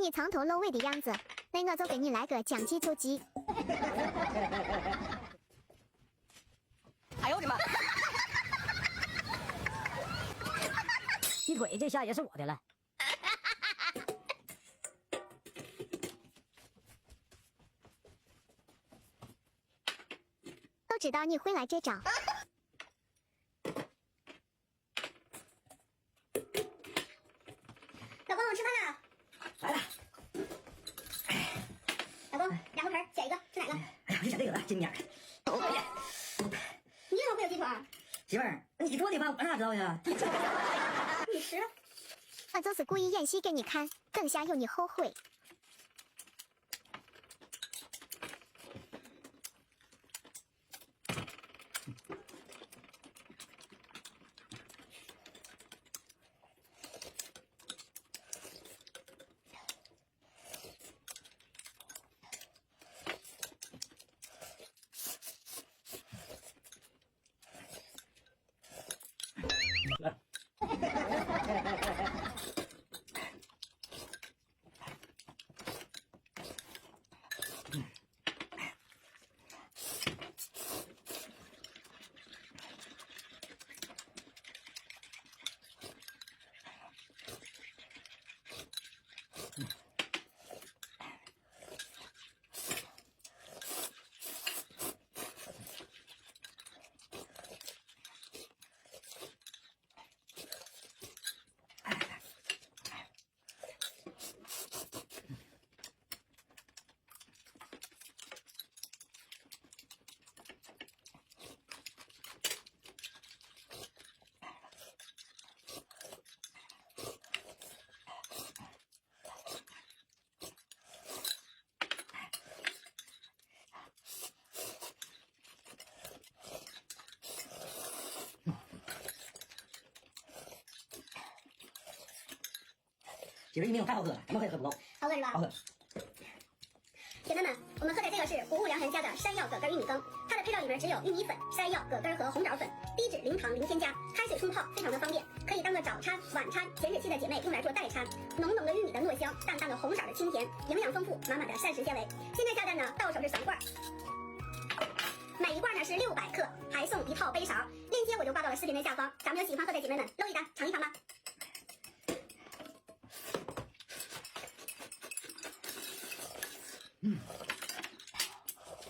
你藏头露尾的样子，那我就给你来个将计就计。哎呦我的妈！劈腿这下也是我的了。都知道你会来这招。老公，我吃饭了。来了。老公，两个盆，选一个，吃哪个？哎呀，我就选这个了，经典。哎呀，你怎么会有鸡腿儿？媳妇儿，你做的吧，我哪知道呀？你吃了。我就是故意演戏给你看，等下有你后悔。媳妇儿，一没有太好喝了，咱们喝也喝不够。好喝是吧？好喝。铁粉们，我们喝的这个是谷物良辰家的山药葛根玉米羹，它的配料里面只有玉米粉、山药、葛根和红枣粉，低脂、零糖、零添加，开水冲泡，非常的方便，可以当个早餐、晚餐，甜水期的姐妹用来做代餐。浓浓的玉米的糯香，淡淡的红枣的清甜，营养丰富，满满的膳食纤维。现在下单呢，到手是3罐，每一罐呢是600克，还送1套杯勺，链接我就挂到了视频的下方，咱们有喜欢喝的姐妹们搂一单尝一尝吧。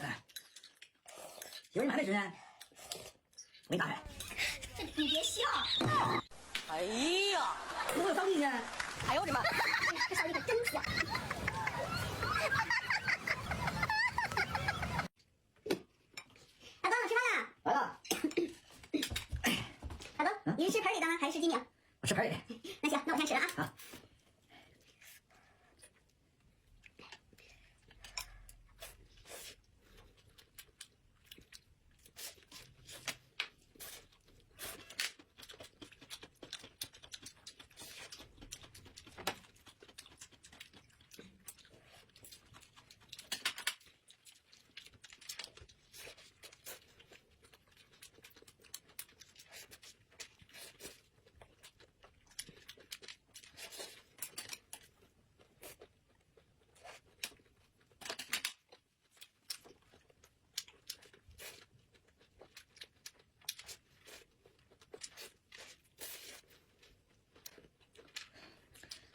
哎，媳妇儿，你还没吃呢？我给你打开。你别笑，哎呀！怎么有烧地呢？哎呦我的妈！这烧的可真香。老公，我吃饭了。来了。老公，你是吃盆里的吗？还是吃鸡米？我吃盆里的。那行，那我先吃了啊。啊。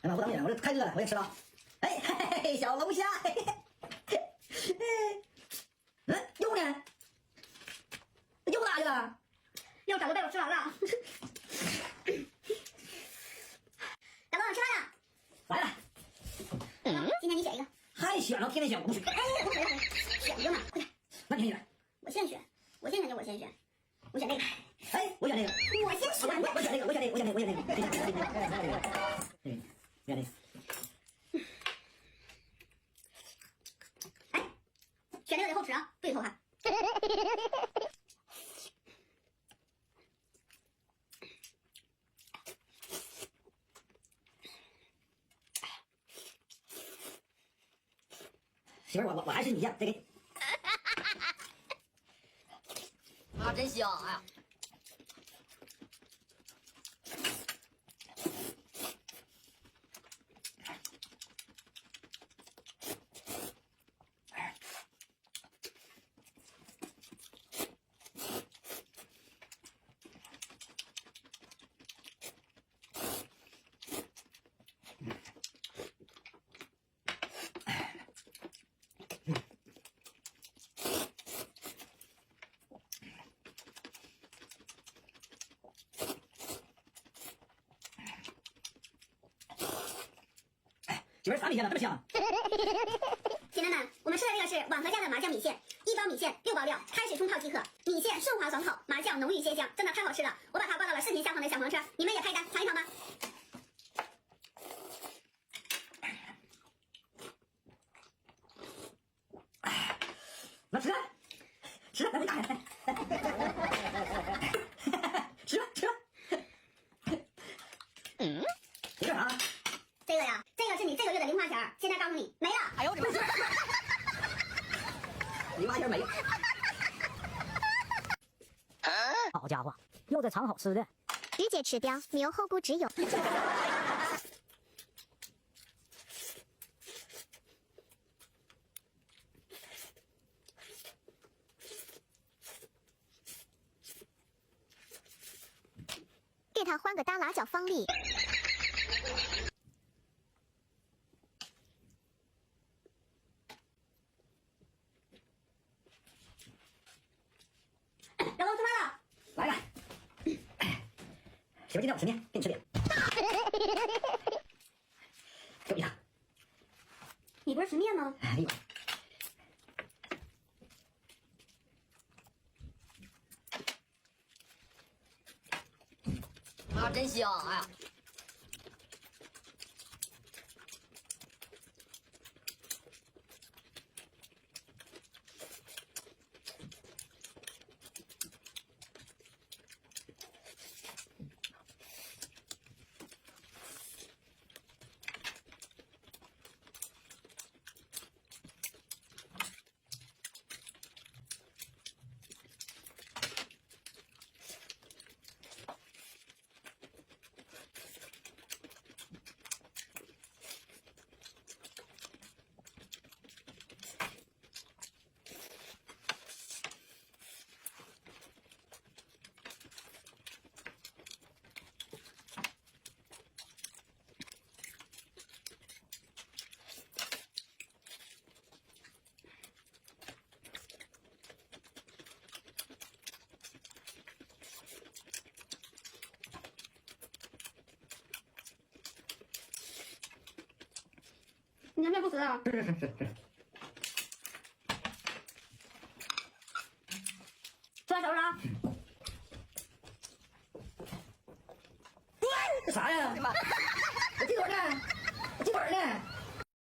哎妈，不等你了，我这太热了，我也吃了。哎嘿嘿，小龙虾，嘿嘿嘿，肉呢？肉哪去了？肉早就被我吃完了。老公，我吃饭了。来了。今天你选一个。还选了，天天选，我不选。哎，选一个嘛，快点。那你先选。我先选，我先选就我先选，我选这个。哎，我选这个。我先选的。我选这个，我选这个，我选这个，我选这个。对，选这个。哎，选这个得后吃啊，对头哈。媳妇儿，我还是你呀，再给。啊，真香！哎呀，这边啥米线呢？这么香？姐妹们，我们吃的这个是婉和家的麻酱米线，1包米线6包料，开水冲泡即可。米线顺滑爽口，麻酱浓郁鲜香，真的太好吃了。我把它挂到了视频下方的小黄车，你们也拍单尝一尝吧。那吃，来我打开，吃。这干啥？这个呀，这个是你这个月的零花钱，现在告诉你没了。哎呦我的妈！零花钱没。好家伙，又在藏好吃的。直接吃掉，没有后顾之忧。给他换个大辣椒放里。老公吃饭了。来了。媳妇，今天我吃面，给你吃点。给我一趟。你不是吃面吗？哎呦，啊，真香！哎呀，你这面不吃啊？是。吃完熟了。这啥呀？我的妈！我鸡腿呢？我鸡腿呢？